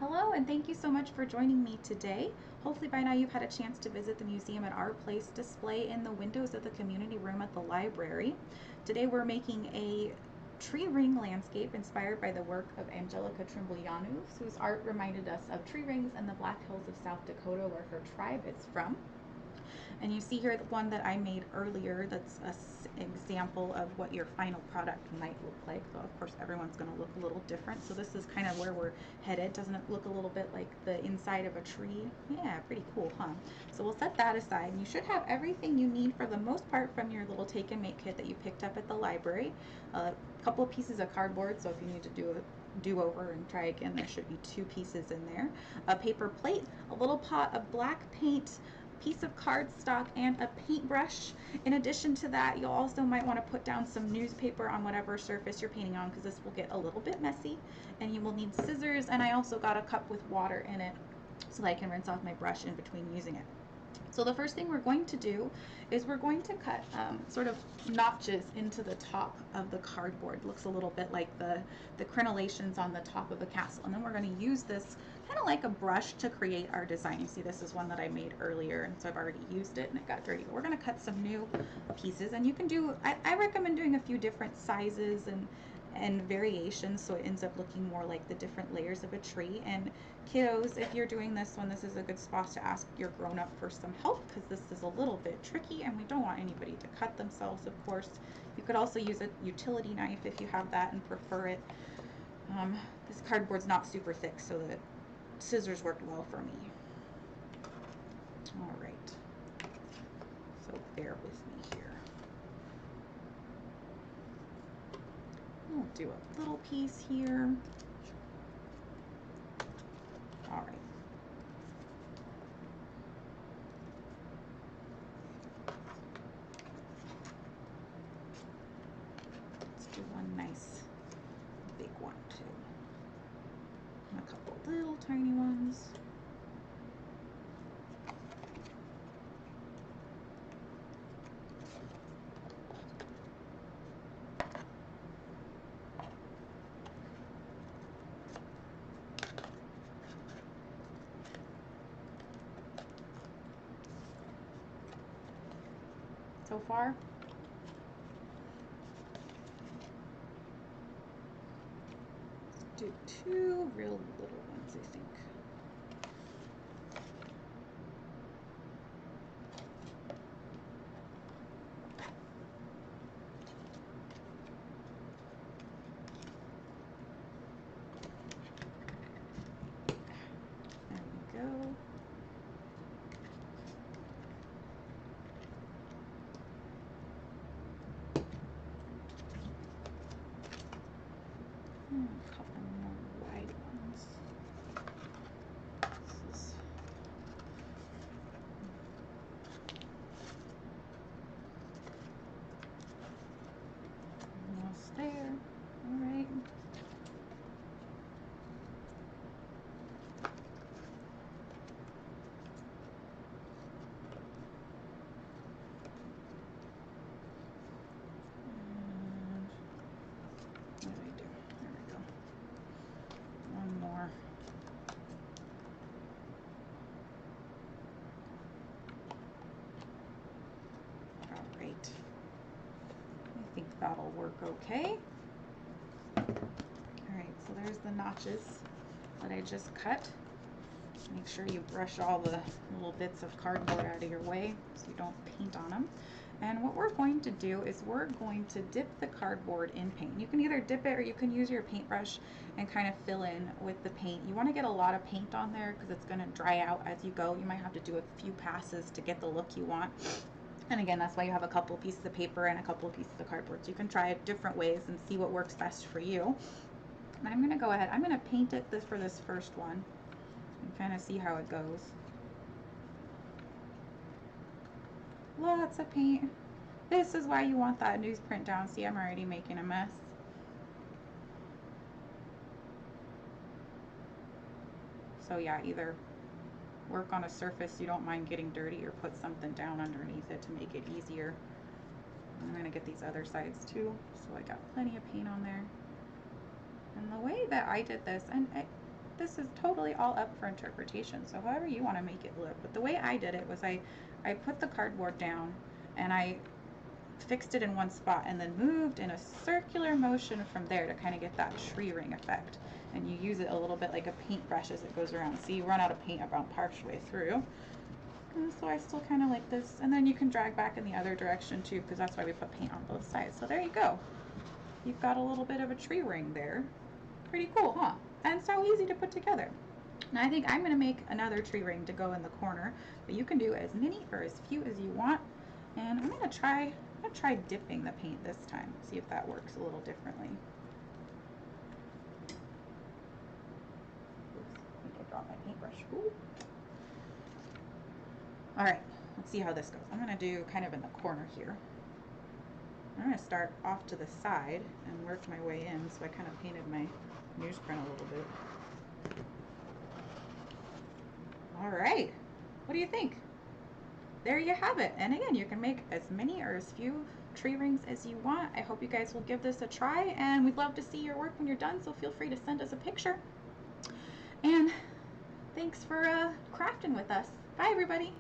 Hello, and thank you so much for joining me today. Hopefully by now you've had a chance to visit the museum at Our Place display in the windows of the community room at the library. Today we're making a tree ring landscape inspired by the work of Angelica Trimble Yanu, whose art reminded us of tree rings in the Black Hills of South Dakota where her tribe is from. And you see here the one that I made earlier, that's an example of what your final product might look like. So of course everyone's going to look a little different. So this is kind of where we're headed. Doesn't it look a little bit like the inside of a tree? Yeah, pretty cool, huh? So we'll set that aside. And you should have everything you need for the most part from your little take and make kit that you picked up at the library. A couple of pieces of cardboard, so if you need to do over and try again, there should be 2 pieces in there. A paper plate, a little pot of black paint, piece of cardstock, and a paintbrush. In addition to that, you'll also might want to put down some newspaper on whatever surface you're painting on, because this will get a little bit messy. And you will need scissors, and I also got a cup with water in it so that I can rinse off my brush in between using it. So the first thing we're going to do is we're going to cut sort of notches into the top of the cardboard. Looks a little bit like the crenellations on the top of a castle. And then we're going to use this kind of like a brush to create our design. You see, this is one that I made earlier, and so I've already used it and it got dirty. But we're going to cut some new pieces, and you can do, I recommend doing a few different sizes and variations, so it ends up looking more like the different layers of a tree. And kiddos, if you're doing this one, this is a good spot to ask your grown-up for some help, because this is a little bit tricky and we don't want anybody to cut themselves, of course. You could also use a utility knife if you have that and prefer it. This cardboard's not super thick, so the scissors worked well for me. All right, so bear with me here. We'll do a little piece here. All right. Let's do one nice big one too. And a couple little tiny ones. So far, let's do 2 real little ones, I think. There we go. A couple more wide ones. This is almost there. All right. What did I do? There we go. One more. All right. I think that'll work okay. All right, so there's the notches that I just cut. Make sure you brush all the little bits of cardboard out of your way so you don't paint on them. And what we're going to do is we're going to dip the cardboard in paint. You can either dip it or you can use your paintbrush and kind of fill in with the paint. You want to get a lot of paint on there because it's going to dry out as you go. You might have to do a few passes to get the look you want. And again, that's why you have a couple pieces of paper and a couple of pieces of cardboard. So you can try it different ways and see what works best for you. And I'm going to go ahead, I'm going to paint it for this first one and kind of see how it goes. Lots of paint. This is why you want that newsprint down. See, I'm already making a mess. So yeah, either work on a surface you don't mind getting dirty or put something down underneath it to make it easier. I'm going to get these other sides too, so I got plenty of paint on there. And the way that I did this, and this is totally all up for interpretation, so however you want to make it look. But the way I did it was I put the cardboard down and I fixed it in one spot and then moved in a circular motion from there to kind of get that tree ring effect. And you use it a little bit like a paintbrush as it goes around. See, you run out of paint about partially through. And so I still kind of like this. And then you can drag back in the other direction too, because that's why we put paint on both sides. So there you go. You've got a little bit of a tree ring there. Pretty cool, huh? And so easy to put together. Now I think I'm going to make another tree ring to go in the corner, but you can do as many or as few as you want. And I'm going to try dipping the paint this time, see if that works a little differently. Oops, I think I dropped my paintbrush. Ooh. All right, let's see how this goes. I'm going to do kind of in the corner here. I'm going to start off to the side and work my way in, so I kind of painted my newsprint a little bit. All right, what do you think? There you have it. And again, you can make as many or as few tree rings as you want. I hope you guys will give this a try, and we'd love to see your work when you're done, so feel free to send us a picture. And thanks for crafting with us. Bye, everybody.